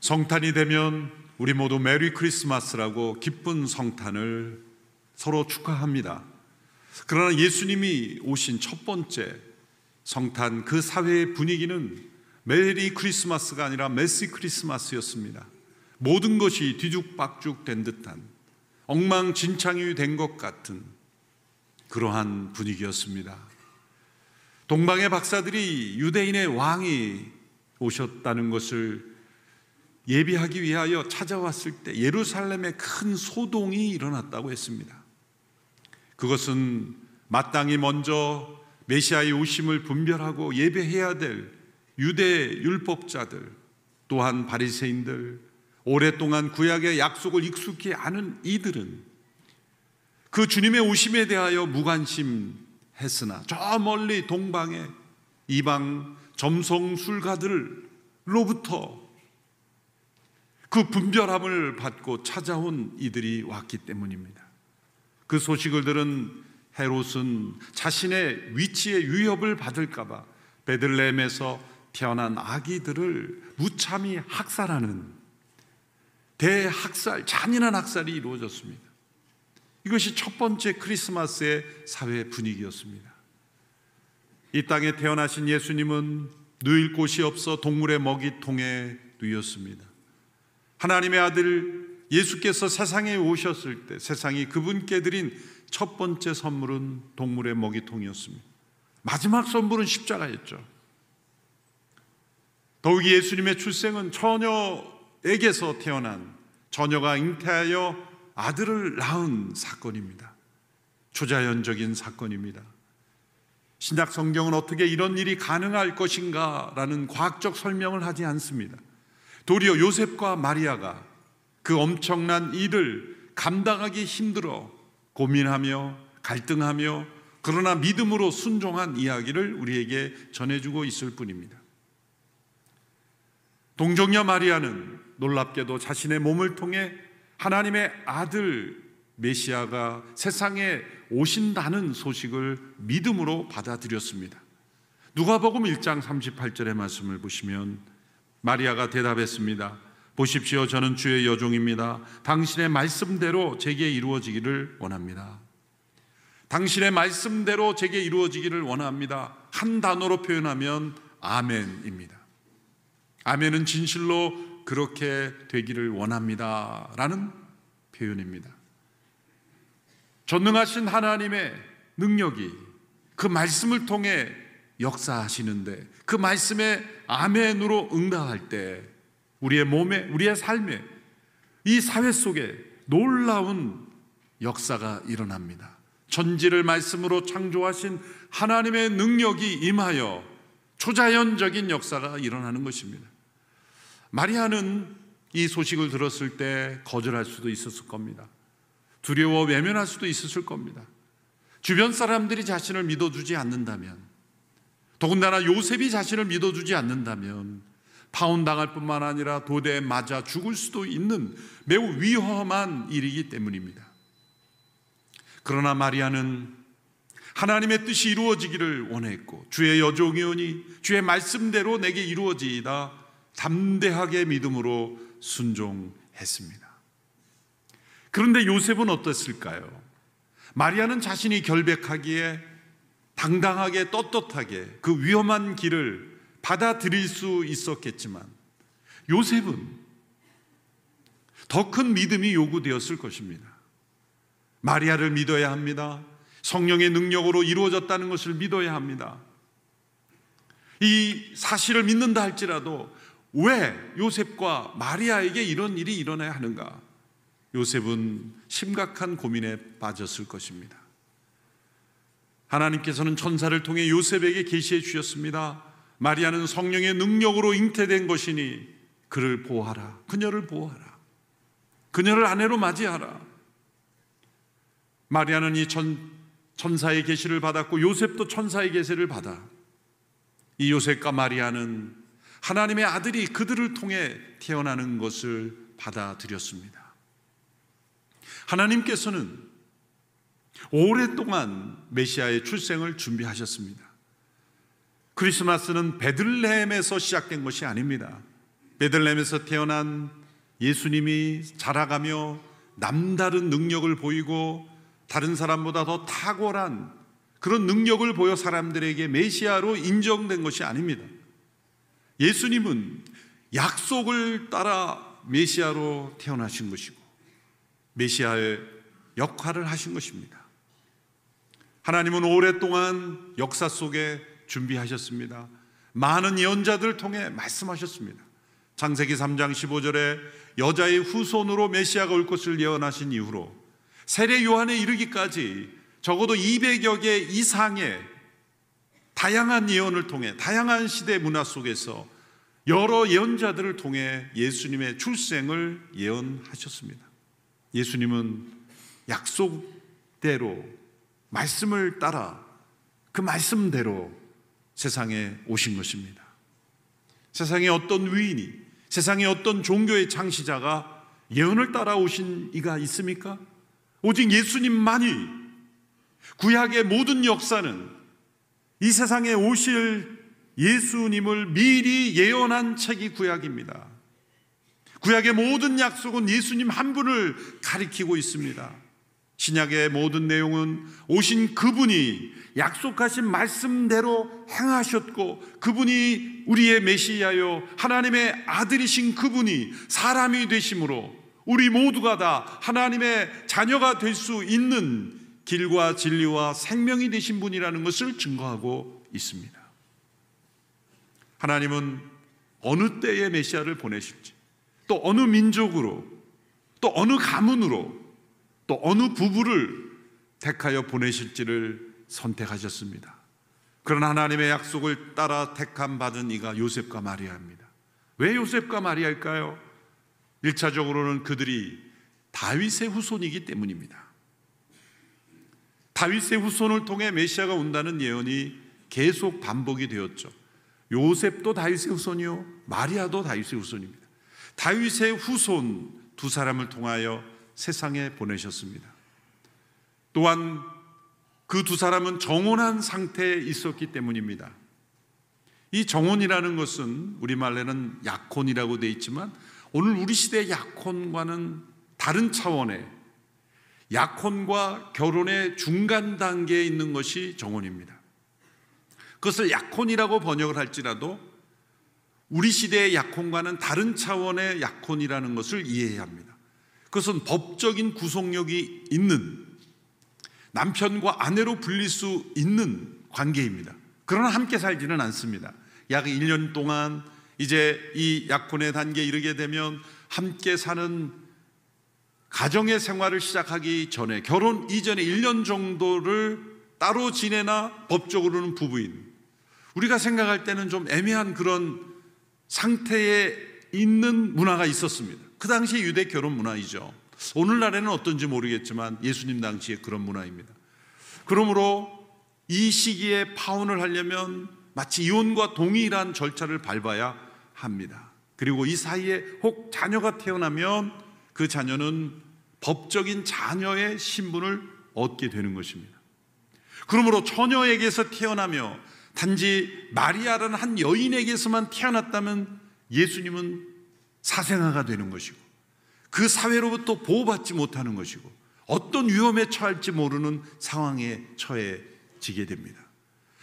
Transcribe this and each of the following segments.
성탄이 되면 우리 모두 메리 크리스마스라고 기쁜 성탄을 서로 축하합니다. 그러나 예수님이 오신 첫 번째 성탄, 그 사회의 분위기는 메리 크리스마스가 아니라 메시 크리스마스였습니다. 모든 것이 뒤죽박죽 된 듯한, 엉망진창이 된 것 같은 그러한 분위기였습니다. 동방의 박사들이 유대인의 왕이 오셨다는 것을 예비하기 위하여 찾아왔을 때 예루살렘에 큰 소동이 일어났다고 했습니다. 그것은 마땅히 먼저 메시아의 오심을 분별하고 예배해야 될 유대 율법자들, 또한 바리새인들, 오랫동안 구약의 약속을 익숙히 아는 이들은 그 주님의 오심에 대하여 무관심했으나 저 멀리 동방의 이방 점성술가들로부터 그 분별함을 받고 찾아온 이들이 왔기 때문입니다. 그 소식을 들은 헤롯은 자신의 위치에 위협을 받을까 봐 베들레헴에서 태어난 아기들을 무참히 학살하는 대학살, 잔인한 학살이 이루어졌습니다. 이것이 첫 번째 크리스마스의 사회 분위기였습니다. 이 땅에 태어나신 예수님은 누일 곳이 없어 동물의 먹이통에 누였습니다. 하나님의 아들 예수께서 세상에 오셨을 때 세상이 그분께 드린 첫 번째 선물은 동물의 먹이통이었습니다. 마지막 선물은 십자가였죠. 더욱이 예수님의 출생은 처녀에게서 태어난, 처녀가 잉태하여 아들을 낳은 사건입니다. 초자연적인 사건입니다. 신약 성경은 어떻게 이런 일이 가능할 것인가 라는 과학적 설명을 하지 않습니다. 도리어 요셉과 마리아가 그 엄청난 일을 감당하기 힘들어 고민하며 갈등하며 그러나 믿음으로 순종한 이야기를 우리에게 전해주고 있을 뿐입니다. 동정녀 마리아는 놀랍게도 자신의 몸을 통해 하나님의 아들 메시아가 세상에 오신다는 소식을 믿음으로 받아들였습니다. 누가복음 1장 38절의 말씀을 보시면 마리아가 대답했습니다. 보십시오, 저는 주의 여종입니다. 당신의 말씀대로 제게 이루어지기를 원합니다. 당신의 말씀대로 제게 이루어지기를 원합니다. 한 단어로 표현하면 아멘입니다. 아멘은 진실로 그렇게 되기를 원합니다 라는 표현입니다. 전능하신 하나님의 능력이 그 말씀을 통해 역사하시는데 그 말씀에 아멘으로 응답할 때 우리의 몸에, 우리의 삶에, 이 사회 속에 놀라운 역사가 일어납니다. 천지를 말씀으로 창조하신 하나님의 능력이 임하여 초자연적인 역사가 일어나는 것입니다. 마리아는 이 소식을 들었을 때 거절할 수도 있었을 겁니다. 두려워 외면할 수도 있었을 겁니다. 주변 사람들이 자신을 믿어주지 않는다면, 더군다나 요셉이 자신을 믿어주지 않는다면 파혼당할 뿐만 아니라 도대에 맞아 죽을 수도 있는 매우 위험한 일이기 때문입니다. 그러나 마리아는 하나님의 뜻이 이루어지기를 원했고 주의 여종이오니 주의 말씀대로 내게 이루어지이다 담대하게 믿음으로 순종했습니다. 그런데 요셉은 어땠을까요? 마리아는 자신이 결백하기에 당당하게 떳떳하게 그 위험한 길을 받아들일 수 있었겠지만 요셉은 더 큰 믿음이 요구되었을 것입니다. 마리아를 믿어야 합니다. 성령의 능력으로 이루어졌다는 것을 믿어야 합니다. 이 사실을 믿는다 할지라도 왜 요셉과 마리아에게 이런 일이 일어나야 하는가? 요셉은 심각한 고민에 빠졌을 것입니다. 하나님께서는 천사를 통해 요셉에게 계시해 주셨습니다. 마리아는 성령의 능력으로 잉태된 것이니 그를 보호하라. 그녀를 보호하라. 그녀를 아내로 맞이하라. 마리아는 이 천사의 계시를 받았고 요셉도 천사의 계시를 받아 이 요셉과 마리아는 하나님의 아들이 그들을 통해 태어나는 것을 받아들였습니다. 하나님께서는 오랫동안 메시아의 출생을 준비하셨습니다. 크리스마스는 베들레헴에서 시작된 것이 아닙니다. 베들레헴에서 태어난 예수님이 자라가며 남다른 능력을 보이고 다른 사람보다 더 탁월한 그런 능력을 보여 사람들에게 메시아로 인정된 것이 아닙니다. 예수님은 약속을 따라 메시아로 태어나신 것이고 메시아의 역할을 하신 것입니다. 하나님은 오랫동안 역사 속에 준비하셨습니다. 많은 예언자들을 통해 말씀하셨습니다. 창세기 3장 15절에 여자의 후손으로 메시아가 올 것을 예언하신 이후로 세례 요한에 이르기까지 적어도 200여 개 이상의 다양한 예언을 통해 다양한 시대 문화 속에서 여러 예언자들을 통해 예수님의 출생을 예언하셨습니다. 예수님은 약속대로 말씀을 따라 그 말씀대로 세상에 오신 것입니다. 세상에 어떤 위인이, 세상에 어떤 종교의 창시자가 예언을 따라 오신 이가 있습니까? 오직 예수님만이. 구약의 모든 역사는 이 세상에 오실 예수님을 미리 예언한 책이 구약입니다. 구약의 모든 약속은 예수님 한 분을 가리키고 있습니다. 신약의 모든 내용은 오신 그분이 약속하신 말씀대로 행하셨고 그분이 우리의 메시아요 하나님의 아들이신 그분이 사람이 되심으로 우리 모두가 다 하나님의 자녀가 될 수 있는 길과 진리와 생명이 되신 분이라는 것을 증거하고 있습니다. 하나님은 어느 때에 메시아를 보내실지, 또 어느 민족으로, 또 어느 가문으로, 또 어느 부부를 택하여 보내실지를 선택하셨습니다. 그러나 하나님의 약속을 따라 택함 받은 이가 요셉과 마리아입니다. 왜 요셉과 마리아일까요? 1차적으로는 그들이 다윗의 후손이기 때문입니다. 다윗의 후손을 통해 메시아가 온다는 예언이 계속 반복이 되었죠. 요셉도 다윗의 후손이요, 마리아도 다윗의 후손입니다. 다윗의 후손 두 사람을 통하여 세상에 보내셨습니다. 또한 그 두 사람은 정혼한 상태에 있었기 때문입니다. 이 정혼이라는 것은 우리말로는 약혼이라고 되어 있지만 오늘 우리 시대의 약혼과는 다른 차원의 약혼과 결혼의 중간 단계에 있는 것이 정혼입니다. 그것을 약혼이라고 번역을 할지라도 우리 시대의 약혼과는 다른 차원의 약혼이라는 것을 이해해야 합니다. 그것은 법적인 구속력이 있는 남편과 아내로 불릴 수 있는 관계입니다. 그러나 함께 살지는 않습니다. 약 1년 동안 이제 이 약혼의 단계에 이르게 되면 함께 사는 가정의 생활을 시작하기 전에 결혼 이전에 1년 정도를 따로 지내나 법적으로는 부부인, 우리가 생각할 때는 좀 애매한 그런 상태에 있는 문화가 있었습니다. 그 당시에 유대 결혼 문화이죠. 오늘날에는 어떤지 모르겠지만 예수님 당시에 그런 문화입니다. 그러므로 이 시기에 파혼을 하려면 마치 이혼과 동일한 절차를 밟아야 합니다. 그리고 이 사이에 혹 자녀가 태어나면 그 자녀는 법적인 자녀의 신분을 얻게 되는 것입니다. 그러므로 처녀에게서 태어나며 단지 마리아라는 한 여인에게서만 태어났다면 예수님은 사생아가 되는 것이고 그 사회로부터 보호받지 못하는 것이고 어떤 위험에 처할지 모르는 상황에 처해지게 됩니다.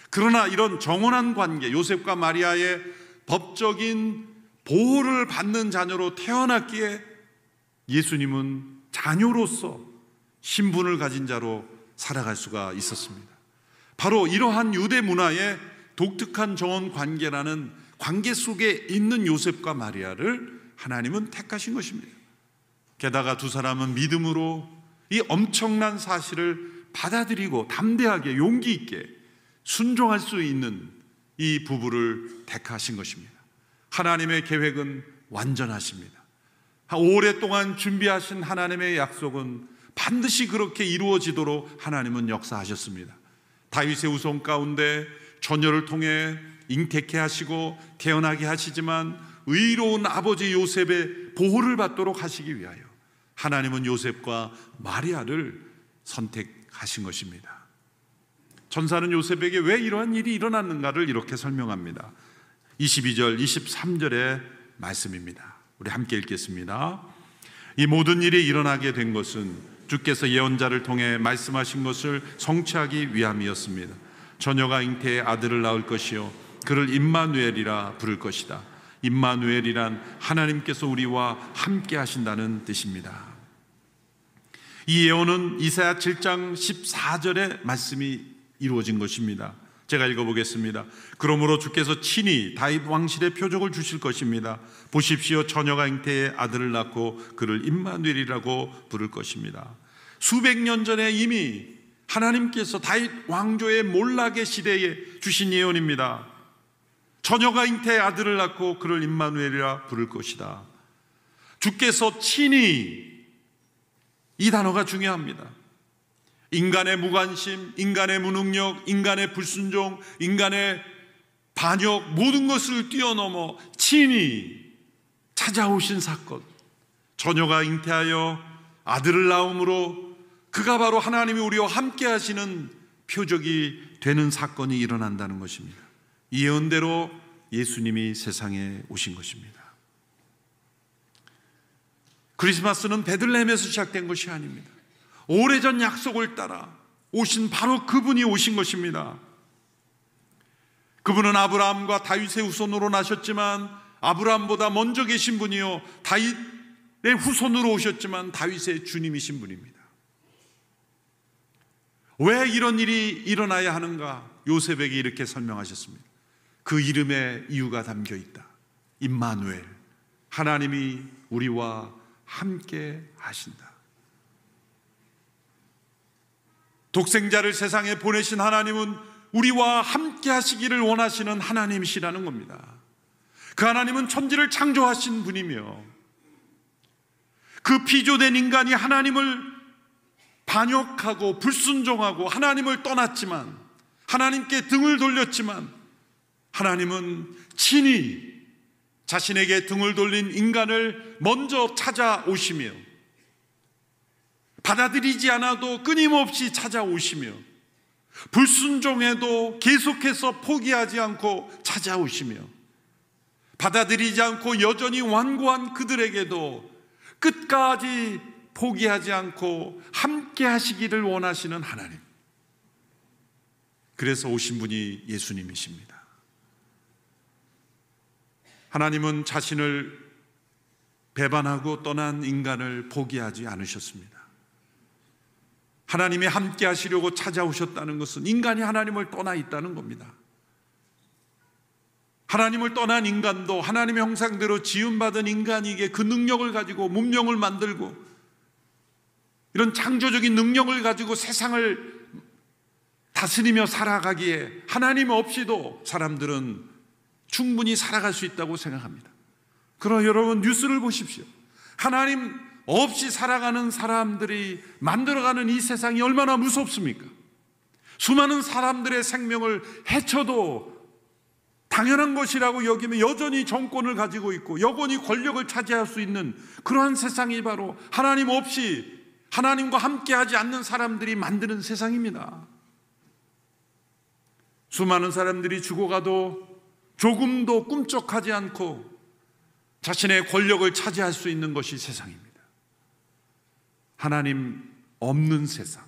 그러나 이런 정혼한 관계, 요셉과 마리아의 법적인 보호를 받는 자녀로 태어났기에 예수님은 자녀로서 신분을 가진 자로 살아갈 수가 있었습니다. 바로 이러한 유대 문화의 독특한 정혼 관계라는 관계 속에 있는 요셉과 마리아를 하나님은 택하신 것입니다. 게다가 두 사람은 믿음으로 이 엄청난 사실을 받아들이고 담대하게 용기 있게 순종할 수 있는 이 부부를 택하신 것입니다. 하나님의 계획은 완전하십니다. 오랫동안 준비하신 하나님의 약속은 반드시 그렇게 이루어지도록 하나님은 역사하셨습니다. 다윗의 후손 가운데 처녀를 통해 잉태케 하시고 태어나게 하시지만 의로운 아버지 요셉의 보호를 받도록 하시기 위하여 하나님은 요셉과 마리아를 선택하신 것입니다. 천사는 요셉에게 왜 이러한 일이 일어났는가를 이렇게 설명합니다. 22절, 23절의 말씀입니다. 우리 함께 읽겠습니다. 이 모든 일이 일어나게 된 것은 주께서 예언자를 통해 말씀하신 것을 성취하기 위함이었습니다. 처녀가 잉태의 아들을 낳을 것이요 그를 임마누엘이라 부를 것이다. 임마누엘이란 하나님께서 우리와 함께 하신다는 뜻입니다. 이 예언은 이사야 7장 14절의 말씀이 이루어진 것입니다. 제가 읽어보겠습니다. 그러므로 주께서 친히 다윗 왕실의 표적을 주실 것입니다. 보십시오, 처녀가 잉태의 아들을 낳고 그를 임마누엘이라고 부를 것입니다. 수백 년 전에 이미 하나님께서 다윗 왕조의 몰락의 시대에 주신 예언입니다. 처녀가 잉태의 아들을 낳고 그를 임마누엘이라 부를 것이다. 주께서 친히, 이 단어가 중요합니다. 인간의 무관심, 인간의 무능력, 인간의 불순종, 인간의 반역, 모든 것을 뛰어넘어 친히 찾아오신 사건, 처녀가 잉태하여 아들을 낳음으로 그가 바로 하나님이 우리와 함께 하시는 표적이 되는 사건이 일어난다는 것입니다. 이 예언대로 예수님이 세상에 오신 것입니다. 크리스마스는 베들레헴에서 시작된 것이 아닙니다. 오래전 약속을 따라 오신 바로 그분이 오신 것입니다. 그분은 아브라함과 다윗의 후손으로 나셨지만 아브라함보다 먼저 계신 분이요 다윗의 후손으로 오셨지만 다윗의 주님이신 분입니다. 왜 이런 일이 일어나야 하는가? 요셉에게 이렇게 설명하셨습니다. 그 이름에 이유가 담겨 있다. 임마누엘, 하나님이 우리와 함께 하신다. 독생자를 세상에 보내신 하나님은 우리와 함께 하시기를 원하시는 하나님이시라는 겁니다. 그 하나님은 천지를 창조하신 분이며 그 피조된 인간이 하나님을 반역하고 불순종하고 하나님을 떠났지만, 하나님께 등을 돌렸지만, 하나님은 친히 자신에게 등을 돌린 인간을 먼저 찾아오시며 받아들이지 않아도 끊임없이 찾아오시며 불순종해도 계속해서 포기하지 않고 찾아오시며 받아들이지 않고 여전히 완고한 그들에게도 끝까지 포기하지 않고 함께 하시기를 원하시는 하나님. 그래서 오신 분이 예수님이십니다. 하나님은 자신을 배반하고 떠난 인간을 포기하지 않으셨습니다. 하나님이 함께 하시려고 찾아오셨다는 것은 인간이 하나님을 떠나 있다는 겁니다. 하나님을 떠난 인간도 하나님의 형상대로 지음받은 인간에게 그 능력을 가지고 문명을 만들고 이런 창조적인 능력을 가지고 세상을 다스리며 살아가기에 하나님 없이도 사람들은 충분히 살아갈 수 있다고 생각합니다. 그러나 여러분, 뉴스를 보십시오. 하나님 없이 살아가는 사람들이 만들어가는 이 세상이 얼마나 무섭습니까? 수많은 사람들의 생명을 해쳐도 당연한 것이라고 여기며 여전히 정권을 가지고 있고 여전히 권력을 차지할 수 있는 그러한 세상이 바로 하나님 없이 하나님과 함께하지 않는 사람들이 만드는 세상입니다. 수많은 사람들이 죽어가도 조금도 꿈쩍하지 않고 자신의 권력을 차지할 수 있는 것이 세상입니다. 하나님 없는 세상,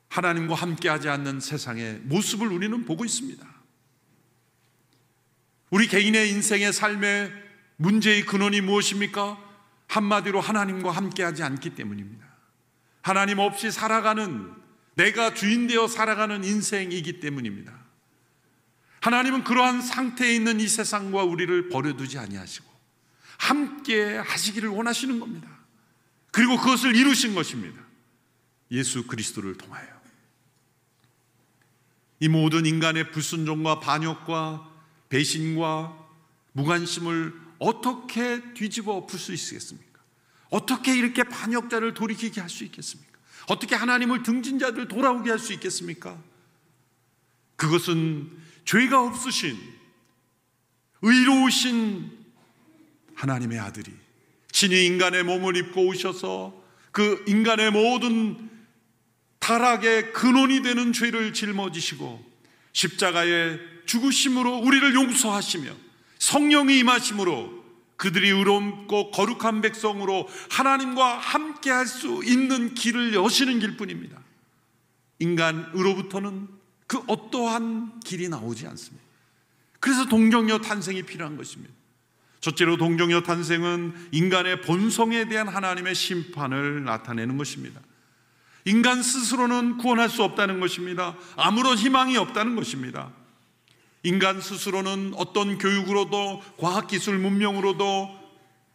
하나님과 함께하지 않는 세상의 모습을 우리는 보고 있습니다. 우리 개인의 인생의 삶의 문제의 근원이 무엇입니까? 한마디로 하나님과 함께하지 않기 때문입니다. 하나님 없이 살아가는, 내가 주인 되어 살아가는 인생이기 때문입니다. 하나님은 그러한 상태에 있는 이 세상과 우리를 버려두지 아니하시고 함께 하시기를 원하시는 겁니다. 그리고 그것을 이루신 것입니다. 예수 그리스도를 통하여. 이 모든 인간의 불순종과 반역과 배신과 무관심을 어떻게 뒤집어 풀 수 있겠습니까? 어떻게 이렇게 반역자를 돌이키게 할 수 있겠습니까? 어떻게 하나님을 등진 자들 돌아오게 할 수 있겠습니까? 그것은 죄가 없으신 의로우신 하나님의 아들이 친히 인간의 몸을 입고 오셔서 그 인간의 모든 타락의 근원이 되는 죄를 짊어지시고 십자가의 죽으심으로 우리를 용서하시며 성령이 임하심으로 그들이 의롭고 거룩한 백성으로 하나님과 함께 할 수 있는 길을 여시는 길뿐입니다. 인간으로부터는 그 어떠한 길이 나오지 않습니다. 그래서 동정녀 탄생이 필요한 것입니다. 첫째로 동정녀 탄생은 인간의 본성에 대한 하나님의 심판을 나타내는 것입니다. 인간 스스로는 구원할 수 없다는 것입니다. 아무런 희망이 없다는 것입니다. 인간 스스로는 어떤 교육으로도 과학기술 문명으로도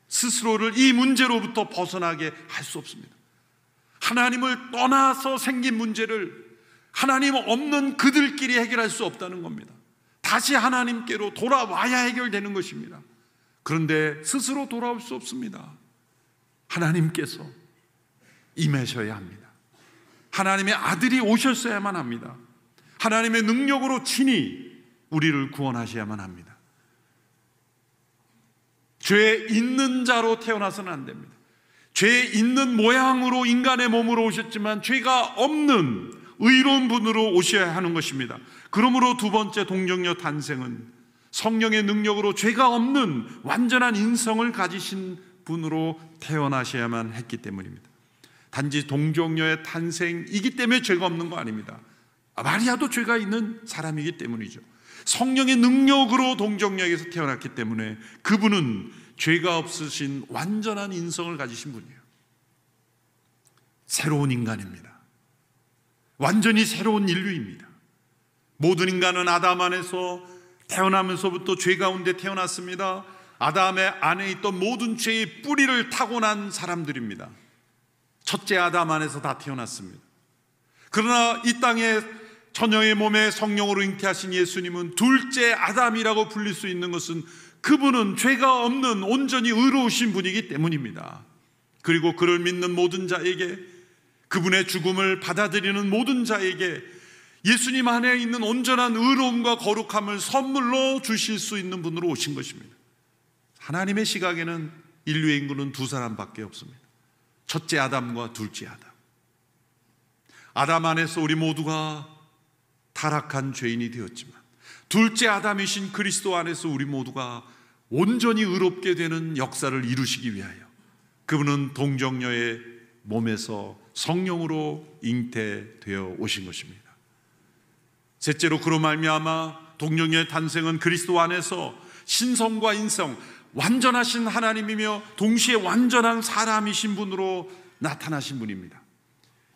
스스로를 이 문제로부터 벗어나게 할 수 없습니다. 하나님을 떠나서 생긴 문제를 하나님 없는 그들끼리 해결할 수 없다는 겁니다. 다시 하나님께로 돌아와야 해결되는 것입니다. 그런데 스스로 돌아올 수 없습니다. 하나님께서 임하셔야 합니다. 하나님의 아들이 오셨어야만 합니다. 하나님의 능력으로 친히 우리를 구원하셔야만 합니다. 죄 있는 자로 태어나서는 안 됩니다. 죄 있는 모양으로 인간의 몸으로 오셨지만 죄가 없는 의로운 분으로 오셔야 하는 것입니다. 그러므로 두 번째 동정녀 탄생은 성령의 능력으로 죄가 없는 완전한 인성을 가지신 분으로 태어나셔야만 했기 때문입니다. 단지 동정녀의 탄생이기 때문에 죄가 없는 거 아닙니다. 마리아도 죄가 있는 사람이기 때문이죠. 성령의 능력으로 동정녀에게서 태어났기 때문에 그분은 죄가 없으신 완전한 인성을 가지신 분이에요. 새로운 인간입니다. 완전히 새로운 인류입니다. 모든 인간은 아담 안에서 태어나면서부터 죄 가운데 태어났습니다. 아담의 안에 있던 모든 죄의 뿌리를 타고난 사람들입니다. 첫째 아담 안에서 다 태어났습니다. 그러나 이 땅에 처녀의 몸에 성령으로 잉태하신 예수님은 둘째 아담이라고 불릴 수 있는 것은 그분은 죄가 없는 온전히 의로우신 분이기 때문입니다. 그리고 그를 믿는 모든 자에게, 그분의 죽음을 받아들이는 모든 자에게 예수님 안에 있는 온전한 의로움과 거룩함을 선물로 주실 수 있는 분으로 오신 것입니다. 하나님의 시각에는 인류의 인구는 두 사람밖에 없습니다. 첫째 아담과 둘째 아담. 아담 안에서 우리 모두가 타락한 죄인이 되었지만 둘째 아담이신 그리스도 안에서 우리 모두가 온전히 의롭게 되는 역사를 이루시기 위하여 그분은 동정녀의 몸에서 성령으로 잉태되어 오신 것입니다. 셋째로 그로 말미암아 동정녀의 탄생은 그리스도 안에서 신성과 인성, 완전하신 하나님이며 동시에 완전한 사람이신 분으로 나타나신 분입니다.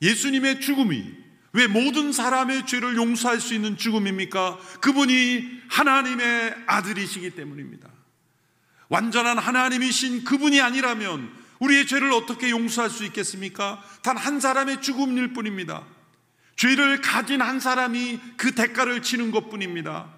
예수님의 죽음이 왜 모든 사람의 죄를 용서할 수 있는 죽음입니까? 그분이 하나님의 아들이시기 때문입니다. 완전한 하나님이신 그분이 아니라면 우리의 죄를 어떻게 용서할 수 있겠습니까? 단 한 사람의 죽음일 뿐입니다. 죄를 가진 한 사람이 그 대가를 치는 것뿐입니다.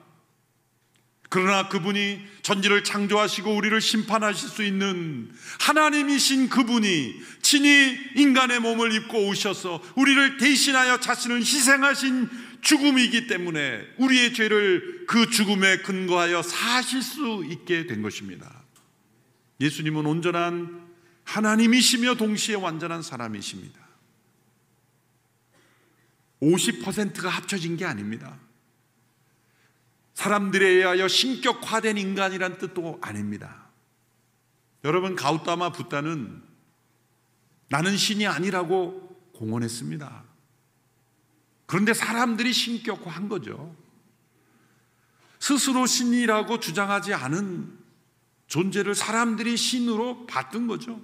그러나 그분이 전지를 창조하시고 우리를 심판하실 수 있는 하나님이신 그분이 친히 인간의 몸을 입고 오셔서 우리를 대신하여 자신을 희생하신 죽음이기 때문에 우리의 죄를 그 죽음에 근거하여 사실 수 있게 된 것입니다. 예수님은 온전한 하나님이시며 동시에 완전한 사람이십니다. 50%가 합쳐진 게 아닙니다. 사람들에 의하여 신격화된 인간이란 뜻도 아닙니다. 여러분, 가우타마 붓다는 나는 신이 아니라고 공언했습니다. 그런데 사람들이 신격화한 거죠. 스스로 신이라고 주장하지 않은 존재를 사람들이 신으로 받든 거죠.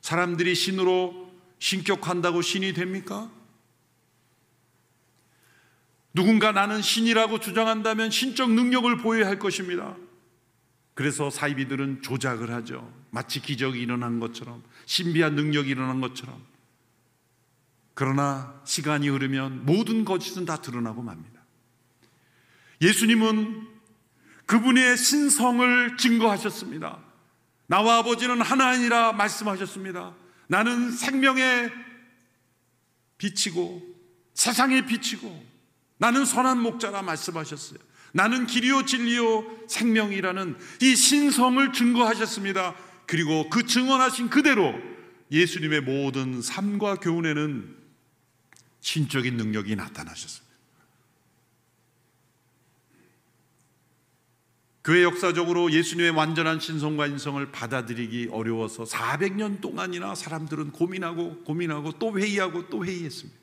사람들이 신으로 신격화한다고 신이 됩니까? 누군가 나는 신이라고 주장한다면 신적 능력을 보여야 할 것입니다. 그래서 사이비들은 조작을 하죠. 마치 기적이 일어난 것처럼, 신비한 능력이 일어난 것처럼. 그러나 시간이 흐르면 모든 거짓은 다 드러나고 맙니다. 예수님은 그분의 신성을 증거하셨습니다. 나와 아버지는 하나이라 말씀하셨습니다. 나는 생명의 빛이고 세상의 빛이고 나는 선한 목자라 말씀하셨어요. 나는 길이요 진리요 생명이라는 이 신성을 증거하셨습니다. 그리고 그 증언하신 그대로 예수님의 모든 삶과 교훈에는 신적인 능력이 나타나셨습니다. 교회 역사적으로 예수님의 완전한 신성과 인성을 받아들이기 어려워서 400년 동안이나 사람들은 고민하고 또 회의하고 또 회의했습니다.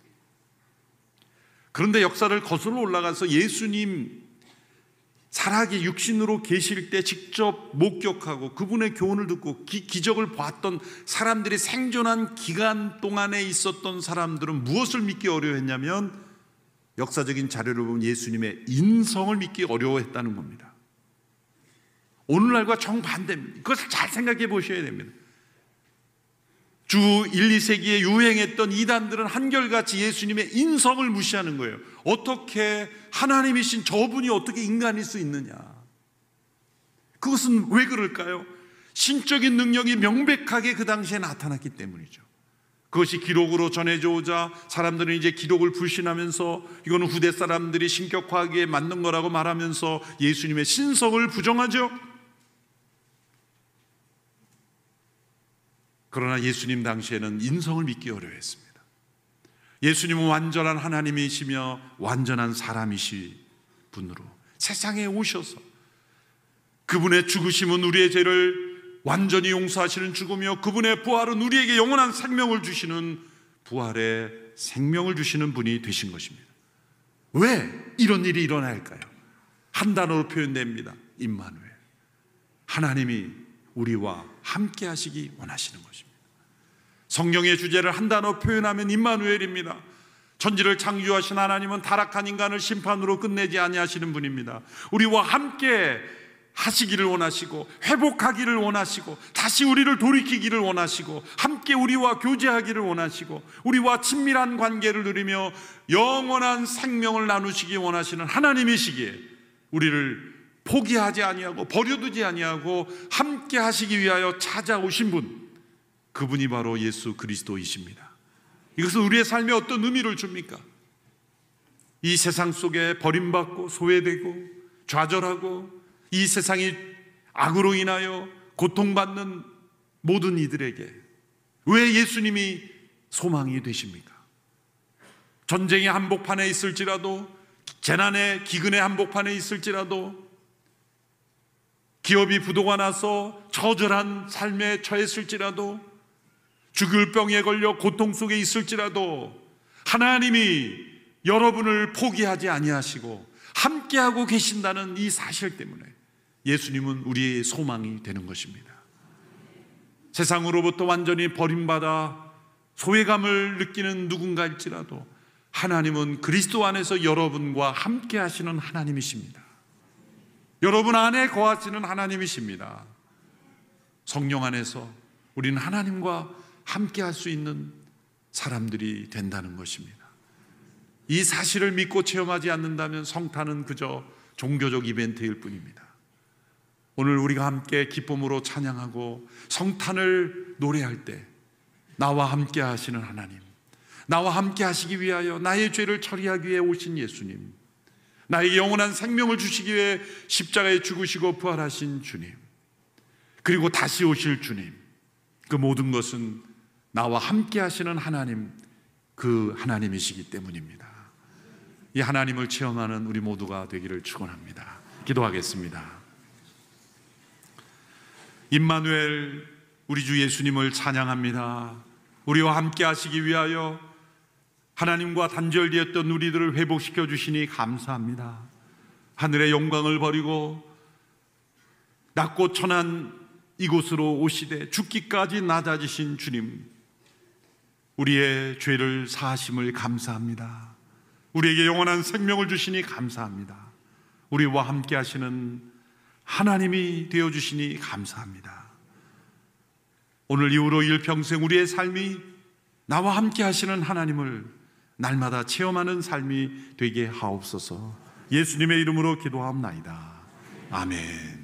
그런데 역사를 거슬러 올라가서 예수님 살아계 육신으로 계실 때 직접 목격하고 그분의 교훈을 듣고 기적을 봤던 사람들이 생존한 기간 동안에 있었던 사람들은 무엇을 믿기 어려워했냐면 역사적인 자료를 보면 예수님의 인성을 믿기 어려워했다는 겁니다. 오늘날과 정반대입니다. 그것을 잘 생각해 보셔야 됩니다. 주 1, 2세기에 유행했던 이단들은 한결같이 예수님의 인성을 무시하는 거예요. 어떻게 하나님이신 저분이 어떻게 인간일 수 있느냐. 그것은 왜 그럴까요? 신적인 능력이 명백하게 그 당시에 나타났기 때문이죠. 그것이 기록으로 전해져 오자 사람들은 이제 기록을 불신하면서 이거는 후대 사람들이 신격화하기에 맞는 거라고 말하면서 예수님의 신성을 부정하죠. 그러나 예수님 당시에는 인성을 믿기 어려워했습니다. 예수님은 완전한 하나님이시며 완전한 사람이시 분으로 세상에 오셔서 그분의 죽으심은 우리의 죄를 완전히 용서하시는 죽음이요 그분의 부활은 우리에게 영원한 생명을 주시는 부활의 생명을 주시는 분이 되신 것입니다. 왜 이런 일이 일어날까요? 한 단어로 표현됩니다. 임마누엘. 하나님이 우리와 함께 하시기 원하시는 것입니다. 성경의 주제를 한 단어 표현하면 임마누엘입니다. 천지를 창조하신 하나님은 타락한 인간을 심판으로 끝내지 아니하시는 분입니다. 우리와 함께 하시기를 원하시고 회복하기를 원하시고 다시 우리를 돌이키기를 원하시고 함께 우리와 교제하기를 원하시고 우리와 친밀한 관계를 누리며 영원한 생명을 나누시기 원하시는 하나님이시기에 우리를 포기하지 아니하고 버려두지 아니하고 함께 하시기 위하여 찾아오신 분, 그분이 바로 예수 그리스도이십니다. 이것은 우리의 삶에 어떤 의미를 줍니까? 이 세상 속에 버림받고 소외되고 좌절하고 이 세상이 악으로 인하여 고통받는 모든 이들에게 왜 예수님이 소망이 되십니까? 전쟁의 한복판에 있을지라도 재난의 기근의 한복판에 있을지라도 기업이 부도가 나서 처절한 삶에 처했을지라도 죽을 병에 걸려 고통 속에 있을지라도 하나님이 여러분을 포기하지 아니하시고 함께하고 계신다는 이 사실 때문에 예수님은 우리의 소망이 되는 것입니다. 세상으로부터 완전히 버림받아 소외감을 느끼는 누군가일지라도 하나님은 그리스도 안에서 여러분과 함께 하시는 하나님이십니다. 여러분 안에 거하시는 하나님이십니다. 성령 안에서 우리는 하나님과 함께 할 수 있는 사람들이 된다는 것입니다. 이 사실을 믿고 체험하지 않는다면 성탄은 그저 종교적 이벤트일 뿐입니다. 오늘 우리가 함께 기쁨으로 찬양하고 성탄을 노래할 때 나와 함께 하시는 하나님, 나와 함께 하시기 위하여 나의 죄를 처리하기 위해 오신 예수님, 나에게 영원한 생명을 주시기 위해 십자가에 죽으시고 부활하신 주님, 그리고 다시 오실 주님, 그 모든 것은 나와 함께 하시는 하나님, 그 하나님이시기 때문입니다. 이 하나님을 체험하는 우리 모두가 되기를 축원합니다. 기도하겠습니다. 임마누엘, 우리 주 예수님을 찬양합니다. 우리와 함께 하시기 위하여 하나님과 단절되었던 우리들을 회복시켜 주시니 감사합니다. 하늘의 영광을 버리고 낮고 천한 이곳으로 오시되 죽기까지 낮아지신 주님, 우리의 죄를 사하심을 감사합니다. 우리에게 영원한 생명을 주시니 감사합니다. 우리와 함께 하시는 하나님이 되어주시니 감사합니다. 오늘 이후로 일평생 우리의 삶이 나와 함께 하시는 하나님을 날마다 체험하는 삶이 되게 하옵소서. 예수님의 이름으로 기도하옵나이다. 아멘.